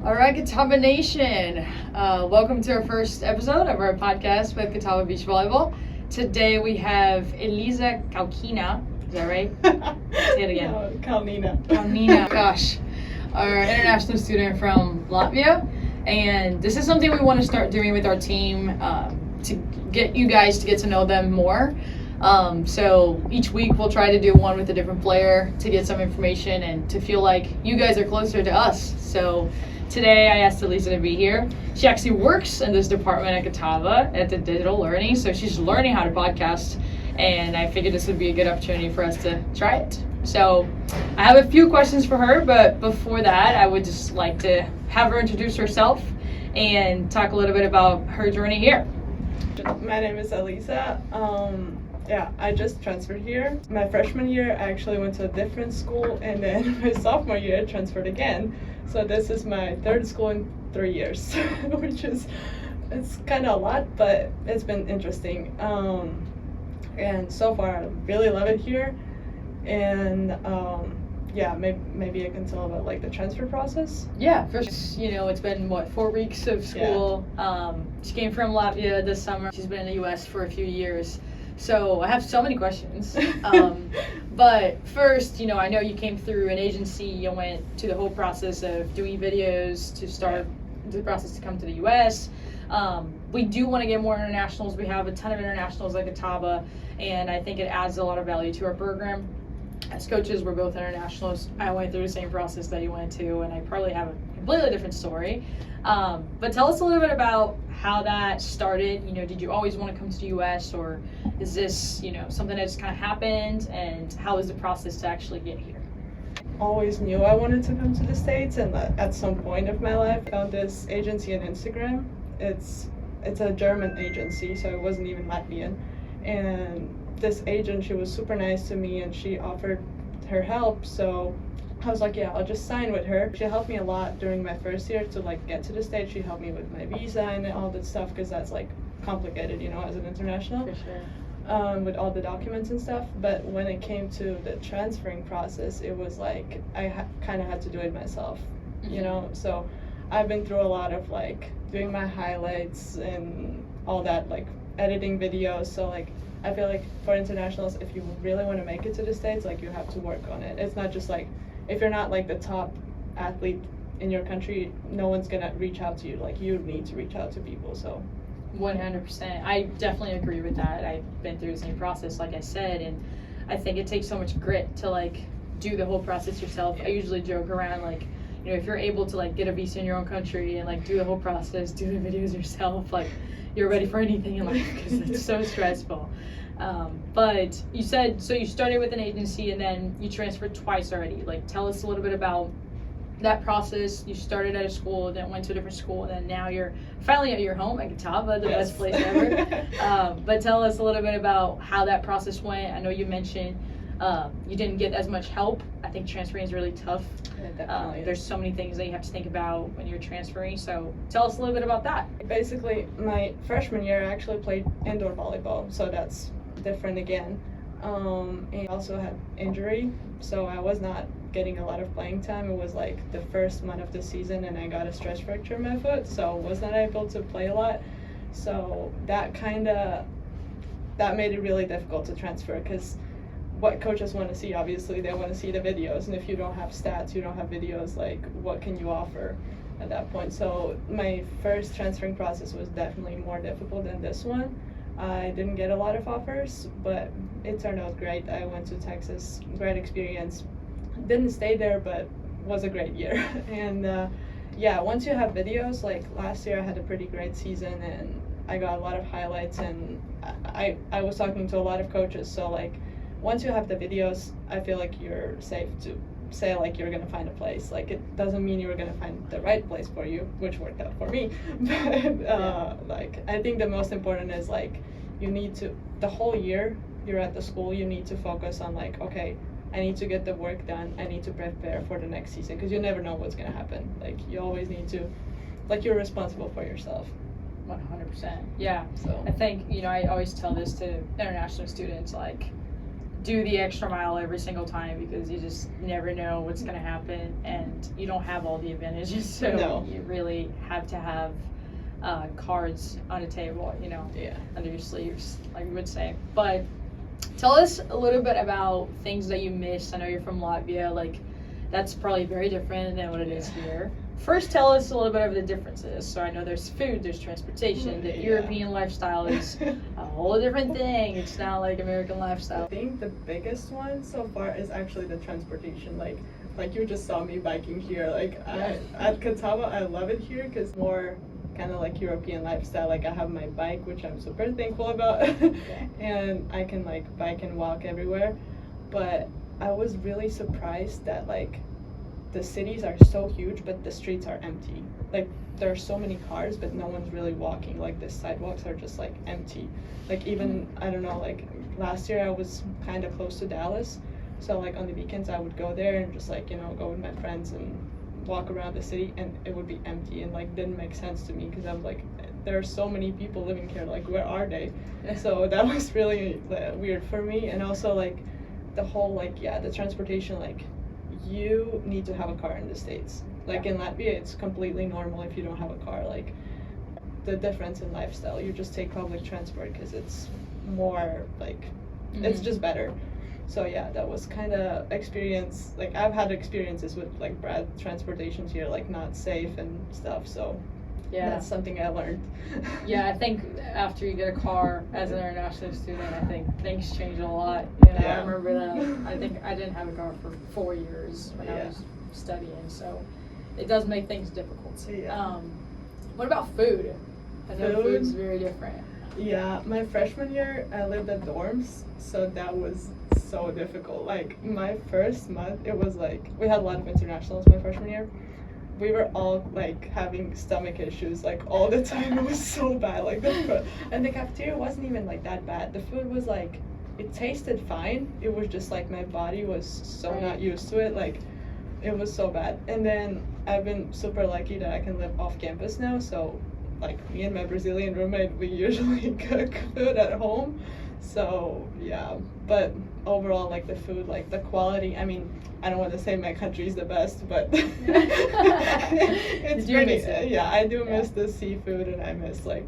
All right, Catawba Nation. Welcome to our first episode of our podcast with Catawba Beach Volleyball. Today we have Eliza Kalnina. Is that right? Say it again. No, Kalnina. Kalnina, gosh. Our international student from Latvia. And this is something we want to start doing with our team to get you guys to get to know them more. So each week we'll try to do one with a different player to get some information and to feel like you guys are closer to us. So today I asked Eliza to be here. She actually works in this department at Catawba at the digital learning, so she's learning how to podcast, and I figured this would be a good opportunity for us to try it. So I have a few questions for her, but before that I would just like to have her introduce herself and talk a little bit about her journey here. My name is Eliza. I just transferred here. My freshman year I actually went to a different school, and then my sophomore year I transferred again. So this is my third school in 3 years, which is, it's kind of a lot, but it's been interesting. And so far I really love it here. And maybe I can tell about like the transfer process. Yeah, first, it's been 4 weeks of school. Yeah. She came from Latvia this summer. She's been in the U.S. for a few years. So I have so many questions. But first, I know you came through an agency. You went to the whole process of doing videos to start the process to come to the U.S. We do want to get more internationals. We have a ton of internationals at Catawba, and I think it adds a lot of value to our program. As coaches, we're both internationals. I went through the same process that you went to, and I probably have a completely different story. But tell us a little bit about how that started. Did you always want to come to the U.S., or is this, something that just kind of happened, and how was the process to actually get here? Always knew I wanted to come to the States, and at some point of my life I found this agency on Instagram. It's a German agency, so it wasn't even Latvian. And this agent, she was super nice to me, and she offered her help, so I was like, yeah, I'll just sign with her. She helped me a lot during my first year to get to the States. She helped me with my visa and all that stuff, because that's complicated, as an international. For sure. With all the documents and stuff. But when it came to the transferring process, it was like I kind of had to do it myself, So I've been through a lot of doing my highlights and all that, editing videos. So I feel like for internationals, if you really want to make it to the States, you have to work on it. It's not just if you're not the top athlete in your country, no one's gonna reach out to you. You need to reach out to people. So 100%. I definitely agree with that. I've been through the same process, like I said, and I think it takes so much grit to do the whole process yourself. I usually joke around if you're able to get a visa in your own country and do the whole process, do the videos yourself, you're ready for anything in life, because it's so stressful. But you said, so you started with an agency and then you transferred twice already. Tell us a little bit about that process. You started at a school, then went to a different school, and then now you're finally at your home at Catawba, the best place ever. But tell us a little bit about how that process went. I know you mentioned you didn't get as much help. I think transferring is really tough. There's so many things that you have to think about when you're transferring. So tell us a little bit about that. Basically, my freshman year I actually played indoor volleyball, so that's different again. And I also had injury, so I was not getting a lot of playing time. It was the first month of the season, and I got a stress fracture in my foot, so was not able to play a lot. So that made it really difficult to transfer, because what coaches want to see, obviously, they want to see the videos, and if you don't have stats, you don't have videos, what can you offer at that point? So my first transferring process was definitely more difficult than this one. I didn't get a lot of offers, but it turned out great. I went to Texas, great experience. Didn't stay there, but was a great year. And once you have videos, last year I had a pretty great season, and I got a lot of highlights, and I was talking to a lot of coaches, so once you have the videos, I feel like you're safe to say you're gonna find a place. It doesn't mean you're gonna find the right place for you, which worked out for me. But I think the most important is you need to, the whole year you're at the school, you need to focus on okay, I need to get the work done. I need to prepare for the next season, because you never know what's gonna happen. You always need to, you're responsible for yourself. 100%. Yeah. So I think I always tell this to international students, do the extra mile every single time because you just never know what's going to happen, and you don't have all the advantages. So No. you really have to have cards on the table, you know, under your sleeves, like we would say. But tell us a little bit about things that you missed. I know you're from Latvia, like that's probably very different than what it is here. First, tell us a little bit of the differences. So I know there's food, there's transportation. The European lifestyle is a whole different thing. It's not like American lifestyle. I think the biggest one so far is actually the transportation. Like you just saw me biking here. Like at Catawba, I love it here because more kind of like European lifestyle. Like I have my bike, which I'm super thankful about, and I can like bike and walk everywhere. But I was really surprised that like the cities are so huge, but the streets are empty. Like there are so many cars, but no one's really walking. Like the sidewalks are just like empty. Like even I don't know. Like last year I was kind of close to Dallas, so like on the weekends I would go there and just like go with my friends and walk around the city, and it would be empty and like didn't make sense to me because I was like, there are so many people living here. Like where are they? So that was really weird for me. And also like the whole the transportation, like you need to have a car in the States. Like in Latvia, it's completely normal if you don't have a car. Like the difference in lifestyle, you just take public transport because it's more like it's just better. So yeah, that was kind of experience. Like I've had experiences with like bad transportations here, like not safe and stuff. So that's something I learned. I think after you get a car as an international student, I think things change a lot. I remember that. I think I didn't have a car for 4 years when I was studying, so it does make things difficult. What about food? I know food's very different. Yeah, my freshman year I lived at dorms, so that was so difficult. Like my first month, it was like we had a lot of internationals my freshman year. We were all like having stomach issues like all the time. It was so bad. Like and the cafeteria wasn't even like that bad. The food was like, it tasted fine. It was just like my body was so not used to it. Like it was so bad. And then I've been super lucky that I can live off campus now. So like me and my Brazilian roommate, we usually cook food at home. So but overall, like the food, like the quality, I mean, I don't want to say my country's the best, but it's pretty, I do miss the seafood, and I miss like,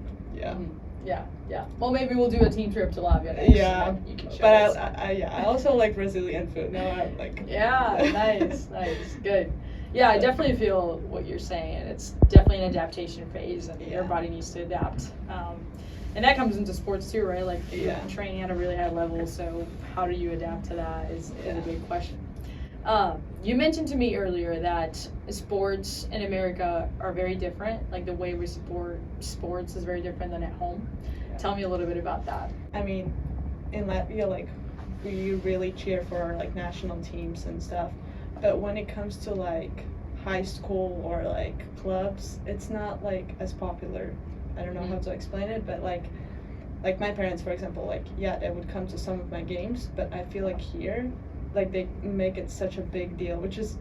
Well, maybe we'll do a team trip to Latvia next. You can show us. I also like Brazilian food. Now I'm like. Nice, good. I definitely feel what you're saying. It's definitely an adaptation phase, and everybody needs to adapt. And that comes into sports too, right? Like training at a really high level. So how do you adapt to that is a big question. You mentioned to me earlier that sports in America are very different. Like the way we support sports is very different than at home. Tell me a little bit about that. I mean, in Latvia, like we really cheer for our like national teams and stuff. But when it comes to like high school or like clubs, it's not like as popular. I don't know how to explain it, but like my parents, for example, like they would come to some of my games, but I feel like here, like they make it such a big deal, which is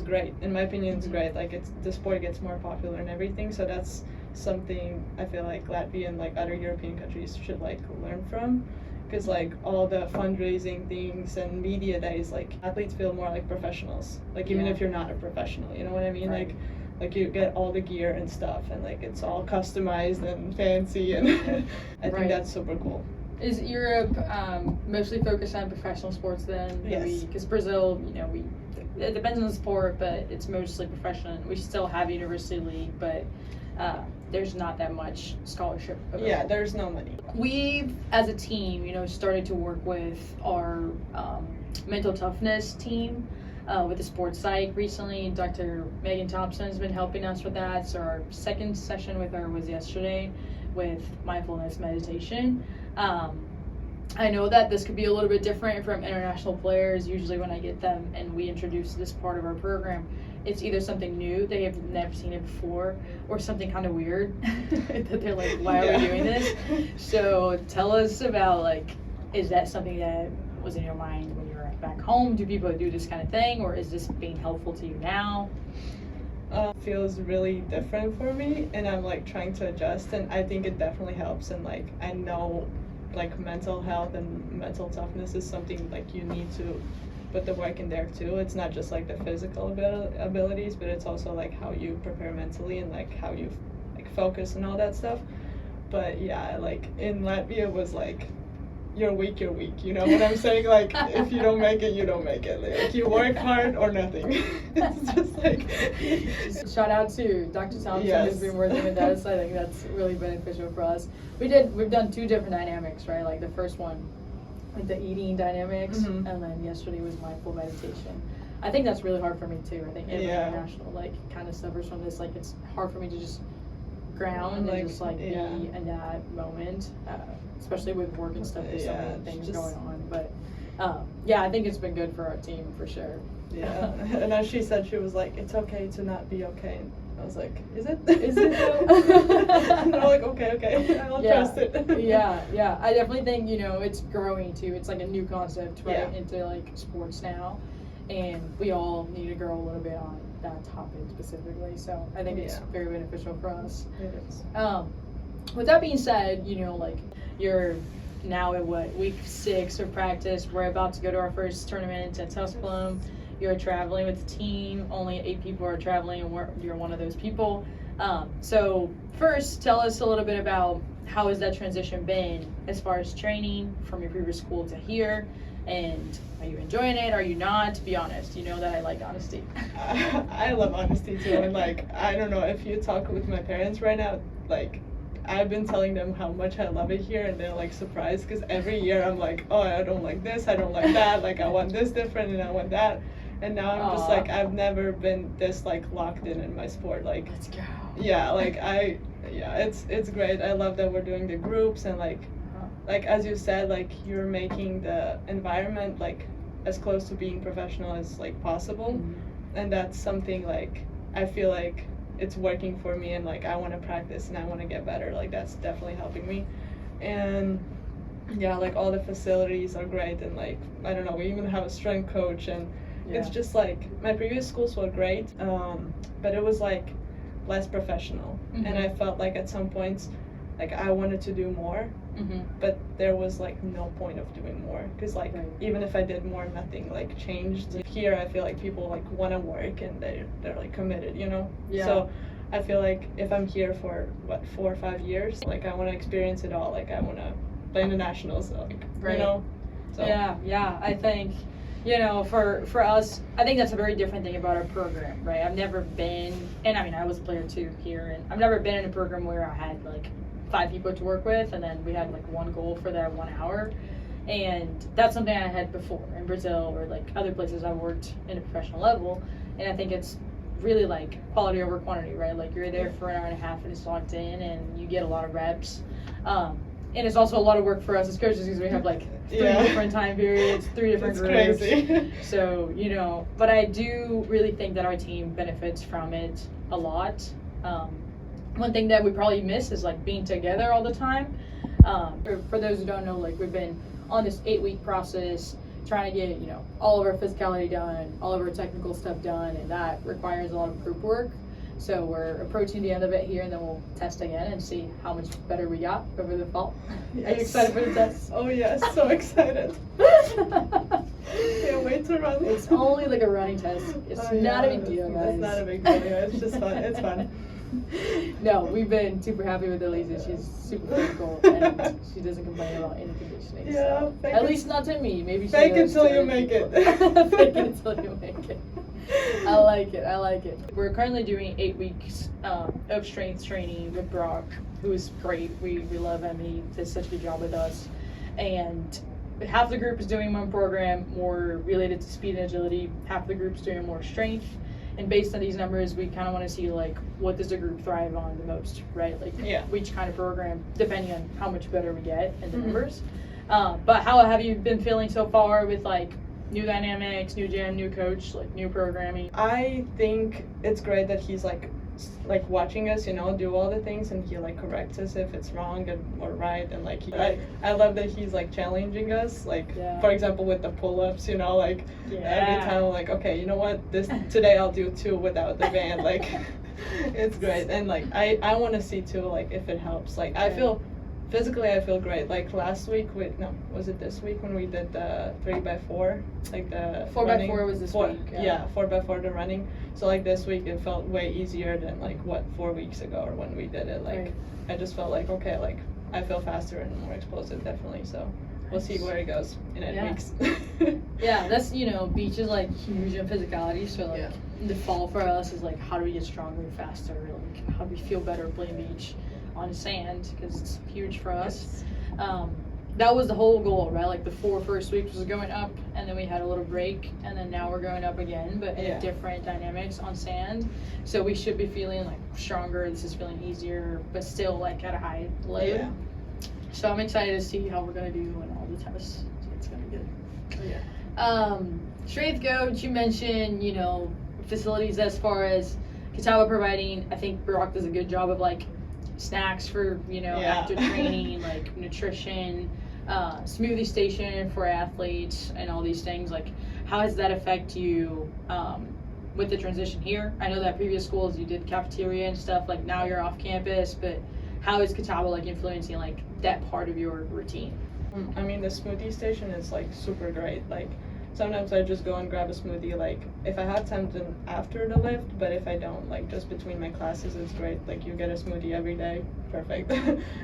great. In my opinion, it's great. Like the sport gets more popular and everything, so that's something I feel like Latvia and like other European countries should like learn from, because like all the fundraising things and media days, like athletes feel more like professionals. Like even if you're not a professional, you know what I mean? Right. Like you get all the gear and stuff, and like it's all customized and fancy, and I think that's super cool. Is Europe mostly focused on professional sports then? Yes. Because Brazil, it depends on the sport, but it's mostly professional. We still have university league, but there's not that much scholarship available. Yeah, there's no money. We've, as a team, started to work with our mental toughness team. With the sports psych recently. Dr. Megan Thompson has been helping us with that. So our second session with her was yesterday with mindfulness meditation. I know that this could be a little bit different from international players. Usually when I get them and we introduce this part of our program, it's either something new, they have never seen it before, or something kind of weird that they're like, why are we doing this? So tell us about, like, is that something that was in your mind when you were back home? Do people do this kind of thing, or is this being helpful to you now? Feels really different for me, and I'm like trying to adjust, and I think it definitely helps, and like I know like mental health and mental toughness is something like you need to put the work in there too. It's not just like the physical abilities, but it's also like how you prepare mentally and like how you like focus and all that stuff. But yeah, like in Latvia it was like you're weak, you know what I'm saying? Like if you don't make it, you don't make it. Like you work hard or nothing. It's just like shout out to Dr. Thompson Yes. who's been working with us. I think that's really beneficial for us. We've done 2 different dynamics, right? Like the first one with the eating dynamics, Mhm. and then yesterday was mindful meditation. I think that's really hard for me too. I think every Yeah. international like kind of suffers from this. Like it's hard for me to just ground Like, and just like yeah. be in that moment, especially with work and stuff. There's so Yeah, many it's things just- going on, but yeah, I think it's been good for our team for sure. Yeah. And as she said, she was like, it's okay to not be okay. And I was like, is it? Is it though? And I'm like, okay, I'll Yeah. trust it. yeah. I definitely think, it's growing too. It's like a new concept, right, Yeah. into like sports now. And we all need to grow a little bit on that topic specifically. So I think it's Yeah. very beneficial for us. It is. With that being said, like you're now at week 6 of practice. We're about to go to our first tournament at Tusculum. You're traveling with the team. Only 8 people are traveling, and you're one of those people. So first, tell us a little bit about how has that transition been as far as training from your previous school to here, and are you enjoying it? Are you not? Be honest. You know that I like honesty. I love honesty too, and like I don't know if you talk with my parents right now, like I've been telling them how much I love it here, and they're like surprised because every year I'm like, oh, I don't like this, I don't like that, like I want this different and I want that, and now I'm just Aw. like I've never been this like locked in my sport, like Let's go. yeah, like it's great. I love that we're doing the groups and like as you said, like you're making the environment like as close to being professional as like possible. Mhm. And that's something like I feel like it's working for me, and like I want to practice and I want to get better. Like that's definitely helping me. And yeah, like all the facilities are great, and like I don't know, we even have a strength coach, and it's Yeah. just like my previous schools were great, but it was like less professional. And Mhm. I felt like at some points like I wanted to do more, Mm-hmm. but there was like no point of doing more because like Right. even if I did more, nothing like changed. Here I feel like people like want to work and they're like committed, Yeah. So I feel like if I'm here for 4 or 5 years, like I want to experience it all. Like I want to play in the nationals, like Right. So Yeah, I think, for us, I think that's a very different thing about our program, right? I've never been, and I mean, I was a player too here, and I've never been in a program where I had like 5 people to work with, and then we had like one goal for that 1 hour. And that's something I had before in Brazil or like other places I've worked in a professional level. And I think it's really like quality over quantity, right? Like you're there for an hour and a half and it's locked in and you get a lot of reps. And it's also a lot of work for us as coaches because we have like 3 Yeah. different time periods, 3 different It's groups. crazy. So, but I do really think that our team benefits from it a lot. One thing that we probably miss is like being together all the time. For those who don't know, like we've been on this 8-week process trying to get, all of our physicality done, all of our technical stuff done, and that requires a lot of group work. So we're approaching the end of it here, and then we'll test again and see how much better we got over the fall. Are you Yes. excited for the test? Oh yes, so excited. Can't wait to run. It's only like a running test. It's Oh, not a yeah, big deal, guys. It's not a big deal. Yeah, it's just fun. It's fun. No, we've been super happy with Eliza. She's super physical and she doesn't complain about any conditioning. Yeah, so. fake At it- least not to me. Maybe she fake does until to you other make it. people. Fake it until you make it. I like it. We're currently doing 8 weeks of strength training with Brock, who is great. We love him. He does such a good job with us. And half the group is doing one program more related to speed and agility. Half the group's doing more strength. And based on these numbers, we kind of want to see like what does the group thrive on the most, right? Like Yeah. which kind of program, depending on how much better we get in the Mhm. numbers. But how have you been feeling so far with like new dynamics, new gym, new coach, like new programming? I think it's great that he's like watching us, do all the things, and he like corrects us if it's wrong or right, and like I love that he's like challenging us, like Yeah. for example with the pull-ups, like every Yeah. time I'm like, okay, you know what, today I'll do 2 without the band, like it's great, and like I want to see too, like if it helps, like I Okay. feel physically I feel great. Like last week was it this week when we did the 3x4, like the 4x4 was this week. Yeah, 4x4 the running. So like this week it felt way easier than like 4 weeks ago or when we did it. Like Right. I just felt like okay, like I feel faster and more explosive definitely. So we'll see where it goes in 8 weeks. Yeah, that's beach is like huge in physicality. So like the fall for us is like how do we get stronger and faster? Like how do we feel better playing beach on sand because it's huge for us. That was the whole goal, right? Like the 4 first weeks was going up, and then we had a little break, and then now we're going up again, but in different dynamics on sand. So we should be feeling like stronger. This is feeling easier, but still like at a high load. Yeah. So I'm excited to see how we're gonna do in all the tests. So it's gonna be good. Yeah. Strength coach, you mentioned, facilities as far as Catawba providing. I think Brock does a good job of like snacks for after training, like nutrition, smoothie station for athletes, and all these things. Like, how does that affect you with the transition here? I know that previous schools you did cafeteria and stuff. Like now you're off campus, but how is Catawba like influencing like that part of your routine? I mean, the smoothie station is like super great. Like sometimes I just go and grab a smoothie, like if I have time then after the lift, but if I don't, like just between my classes, it's great. Like you get a smoothie every day, perfect.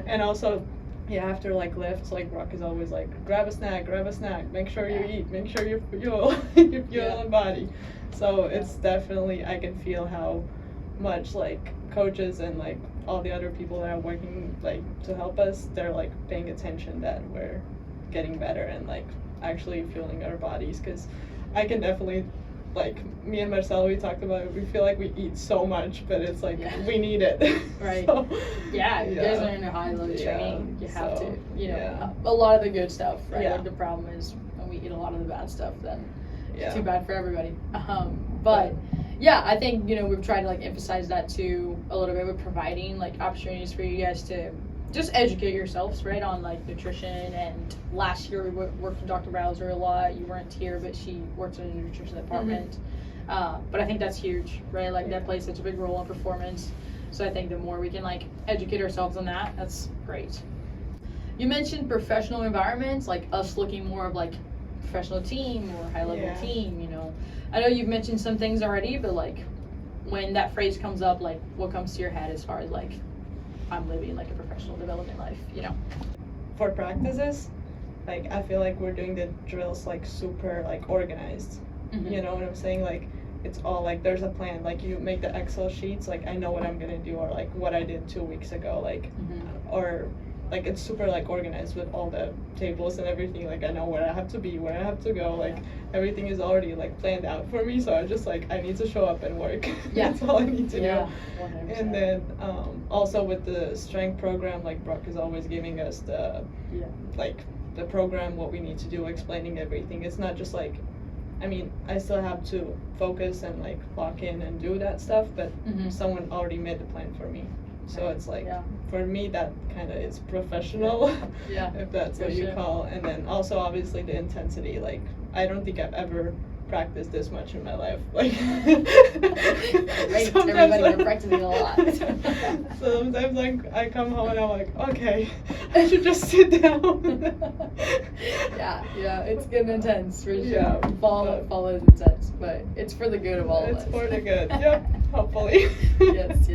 And also, after like lifts, like Brock is always like, grab a snack, make sure you eat, make sure you fuel, you fuel the body. So it's definitely, I can feel how much like coaches and like all the other people that are working like to help us, they're like paying attention that we're getting better and like actually fueling our bodies, because I can definitely, like me and Marcel, we talked about it, we feel like we eat so much, but it's like we need it. Right. So, you guys are in a high load training, you have to, a lot of the good stuff, right? Like the problem is when we eat a lot of the bad stuff, then it's too bad for everybody. But I think we've tried to like emphasize that too a little bit with providing like opportunities for you guys to just educate yourselves, right, on like nutrition. And last year we worked with Dr. Bowser a lot. You weren't here, but she works in the nutrition department. But I think that's huge, right? Like that plays such a big role in performance. So I think the more we can like educate ourselves on that, that's great. You mentioned professional environments, like us looking more of like professional team or high level team. I know you've mentioned some things already, but like when that phrase comes up, like what comes to your head as far as like I'm living like a professional development life, For practices, like I feel like we're doing the drills like super like organized. You know what I'm saying? Like it's all like there's a plan. Like you make the Excel sheets, like I know what I'm gonna do, or like what I did 2 weeks ago, like or like it's super like organized with all the tables and everything. Like I know where I have to be, where I have to go, like everything is already like planned out for me, so I just like I need to show up and work. That's all I need to do. 100%. And then also with the strength program, like Brock is always giving us the like the program, what we need to do, explaining everything. It's not just like, I mean, I still have to focus and like lock in and do that stuff, but someone already made the plan for me. So it's like, for me, that kind of is professional, if that's what you call. And then also, obviously, the intensity. Like, I don't think I've ever practiced this much in my life. Like, everybody, you're practicing a lot. Sometimes like I come home and I'm like, okay, I should just sit down. It's getting intense for sure. Fall is intense, but it's for the good of all of us. It's for the good. Hopefully. Yes.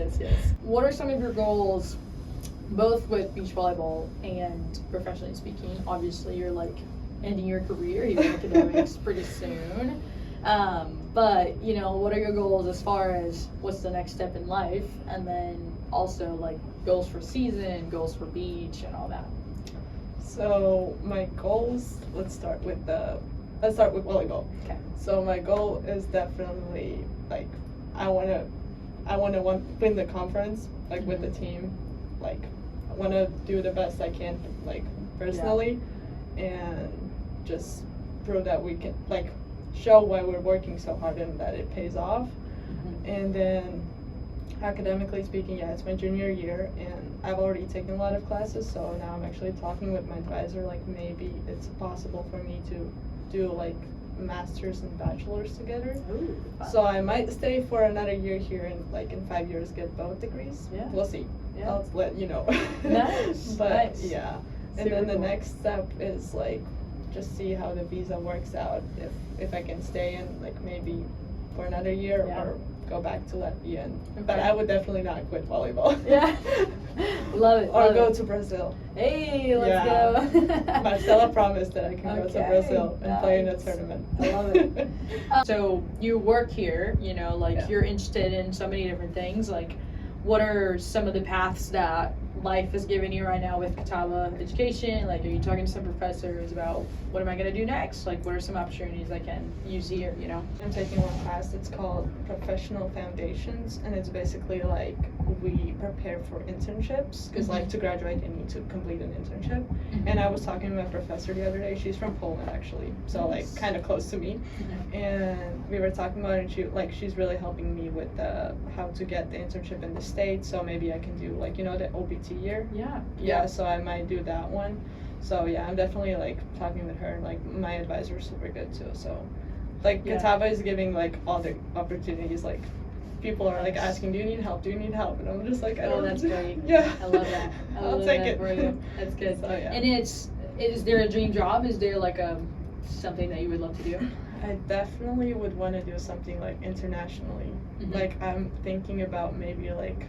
What are some of your goals, both with beach volleyball and professionally speaking? Obviously, you're like ending your career, even academics, pretty soon. But what are your goals as far as what's the next step in life, and then also like goals for season, goals for beach, and all that? So my goals. Let's start with volleyball. Okay. So my goal is definitely like I wanna win the conference like with the team. Like I wanna do the best I can like personally, and just prove that we can like show why we're working so hard and that it pays off. And then academically speaking, it's my junior year and I've already taken a lot of classes, so now I'm actually talking with my advisor, like maybe it's possible for me to do like master's and bachelor's together. Ooh, fun. So I might stay for another year here and like in 5 years get both degrees. Yeah. We'll see. Yeah. I'll let you know. Nice. But Nice. yeah. And Super then the cool. next step is like just see how the visa works out. If I can stay in like maybe for another year Yeah. or go back to Latvia. But Okay. I would definitely not quit volleyball. Yeah. Love it. Or love go it. to Brazil. Hey, let's Yeah. go. Marcella promised that I can go to Okay, Brazil and play in a nice. tournament. I love it. So you work here, you know, like Yeah. you're interested in so many different things. Like, what are some of the paths that life is giving you right now with Catawba education? Like, are you talking to some professors about what am I going to do next? Like, what are some opportunities I can use here, you know? I'm taking one class that's called Professional Foundations, and it's basically like we prepare for internships because like to graduate you need to complete an internship. And I was talking to my professor the other day. She's from Poland actually, so like Nice. kind of close to me. And we were talking about it, and she's really helping me with how to get the internship in the States. So maybe I can do like the OPT year. Yeah. So I might do that one. So yeah, I'm definitely like talking with her. Like my advisor is super good too. So like Yeah. Catawba is giving like all the opportunities. Like people are like asking, do you need help? Do you need help? And I'm just like, I Oh, don't. that's great. Yeah. I love that. I'll love take that it. for you. That's good. So, yeah. And is there a dream job? Is there like something that you would love to do? I definitely would want to do something like internationally. Mhm. Like I'm thinking about maybe like,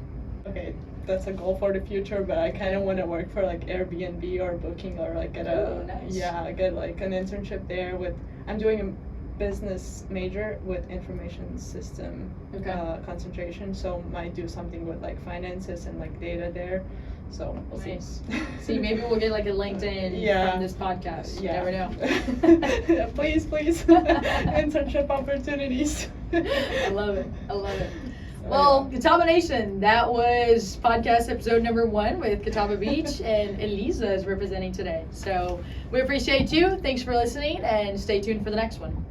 okay, that's a goal for the future, but I kind of want to work for like Airbnb or Booking or like get Oh, nice. get like an internship there with. I'm doing a business major with information system Okay. concentration, so might do something with like finances and like data there. So we'll Nice. see. See, maybe we'll get like a LinkedIn Yeah. from this podcast. You Yeah. never know. Please, internship opportunities. I love it. I love it. So, Well, yeah. Catawba Nation, that was podcast episode number 1 with Catawba Beach, and Eliza is representing today. So we appreciate you. Thanks for listening, and stay tuned for the next one.